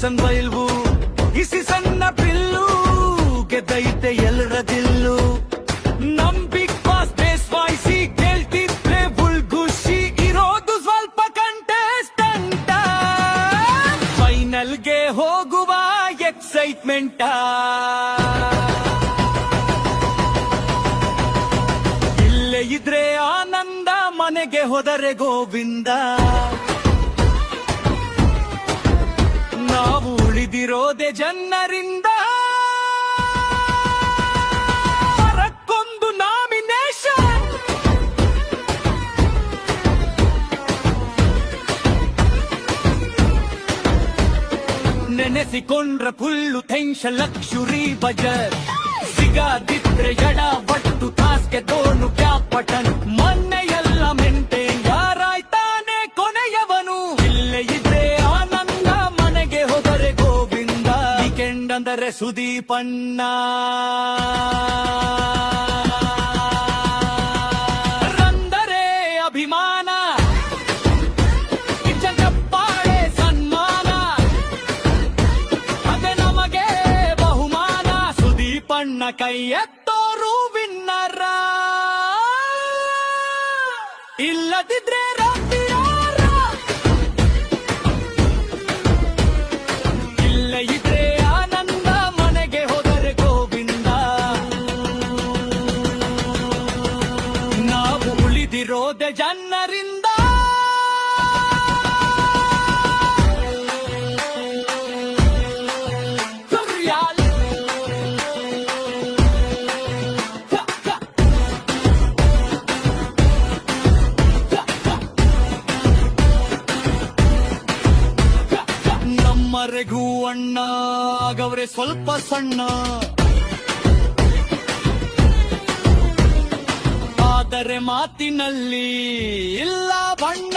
season ಬಯಲ್ವು EC ಸಣ್ಣ bill ಗೆದ್ದೈತೆ ಎಲ್ಲರದಿಲ್ಲು ನಮ್ big boss base ವಾಯಿಸಿ ಗೆಲ್ತಿದ್ರೆ ಖುಷಿ ಇರೋದು ಸ್ವಲ್ಪ ಕಂಟೆಸ್ಟೆಂಟ ಫೈನಲ್ಗೆ ಹೋಗುವ ಎಕ್ಸೈಟ್ಮೆಂಟ ಇಲ್ಲೇ ಇದ್ರೆ ಆನಂದ ಮನೆಗೆ ಹೋದರೆ ಗೋವಿಂದ ನಾವು ಉಳಿದಿರೋದೆ ಜನರಿಂದ ಹೊರಕ್ಕೊಂದು ನಾಮಿನೇಷನ್ ನೆನೆಸಿಕೊಂಡ್ರೆ ಫುಲ್ಲು ಟೆನ್ಷನ್ ಲಕ್ಷುರಿ ಬಜರ್ ಸಿಗದಿದ್ರೆ ಎಡ ಬಟ್ಟು ತಾಸ್ಗೆ ತೋನು ಕ್ಯಾಪಟನ್ ಮೊನ್ನೆಯೆಲ್ಲ ಮೆಂಟೇನ್ ಯಾರಾಯ್ತಾನೆ ಕೊನೆಯವನು ಇಲ್ಲೇ ಇದ್ರೆ ಆನಂದ ಮನೆಗೆ ಹೋದರೆ ಗೋವಿಂದ ವೀಕೆಂಡ್ ಅಂದರೆ ಸುದೀಪಣ್ಣ ರಂದರೆ ಅಭಿಮಾನ ಚಪ್ಪಾಳೆ ಸನ್ಮಾನ ಅದೇ ನಮಗೆ ಬಹುಮಾನ ಸುದೀಪಣ್ಣ ಕೈ ಎತ್ತೋರು ವಿನ್ನರ ಇಲ್ಲದಿದ್ರೆ ಇಲ್ಲ ಇದ್ರೆ ಆನಂದ ಮನೆಗೆ ಹೋದರೆ ಗೋವಿಂದ ನಾವು ಉಳಿದಿರೋದೆ ಜನರಿಂದ ನಮ್ಮರೆಗೂ ಅಣ್ಣ ಆಗವ್ರೆ ಸ್ವಲ್ಪ ಸಣ್ಣ ಆದರೆ ಮಾತಿನಲ್ಲಿ ಇಲ್ಲ ಬಣ್ಣ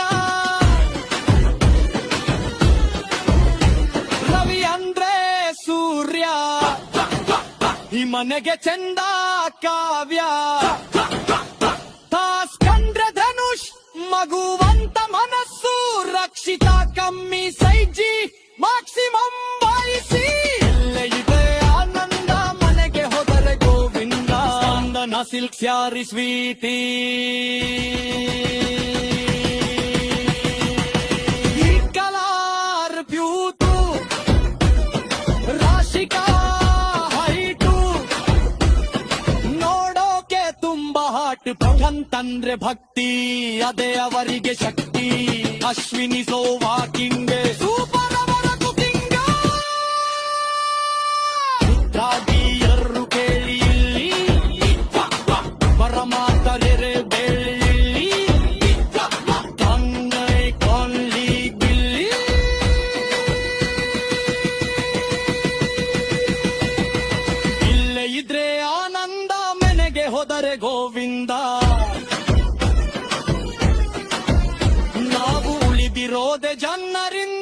ರವಿ ಅಂದ್ರೆ ಸೂರ್ಯ ಈ ಮನೆಗೆ ಚಂದ ಕಾವ್ಯ ತಾಸ್ ಕಂಡ್ರೆ ಧನುಷ್ ಮಗುವಂತ ಮನಸ್ಸು ರಕ್ಷಿತಾ ಕಮ್ಮಿ ಸೈಜಿ ಮ್ಯಾಕ್ಸಿಮಮ್ ಬಾಯಿಸಿ ಇಲ್ಲೇ ಇದೆ ಆನಂದ ಮನೆಗೆ ಹೋದರೆ ಗೋವಿಂದ ಸ್ಪಂದನ ಸಿಲ್ಕ್ ಸ್ಯಾರಿ ಸ್ವೀಟಿ ಈ ಕಲರ್ ಬ್ಯೂತು ರಾಶಿಕಾ ಹೈಟು ನೋಡೋಕೆ ತುಂಬಾ ಹಾಟ್ ಭಗವಂತಂದ್ರೆ ಭಕ್ತಿ ಅದೇ ಅವರಿಗೆ ಶಕ್ತಿ ಅಶ್ವಿನಿ ಸೋವಾ ಕಿಂಗೆ ಸೂಪರ್ ಅವರ ಕುಕಿಂಗ ರುದ್ರಾಗಿಯರು ಕೇಳಿ ಇಲ್ಲಿ ಪರಮಾತರೆ ಬೆಳ್ಳಿ ತಂಗೈ ಕೊಲ್ಲಿ ಬಿಲ್ಲಿ ಇಲ್ಲೇ ಇದ್ರೆ ಆನಂದ ಮನೆಗೆ ಹೋದರೆ ಗೋವಿಂದ ನಾವು ಉಳಿದಿರೋದೆ ಜನರಿಂದ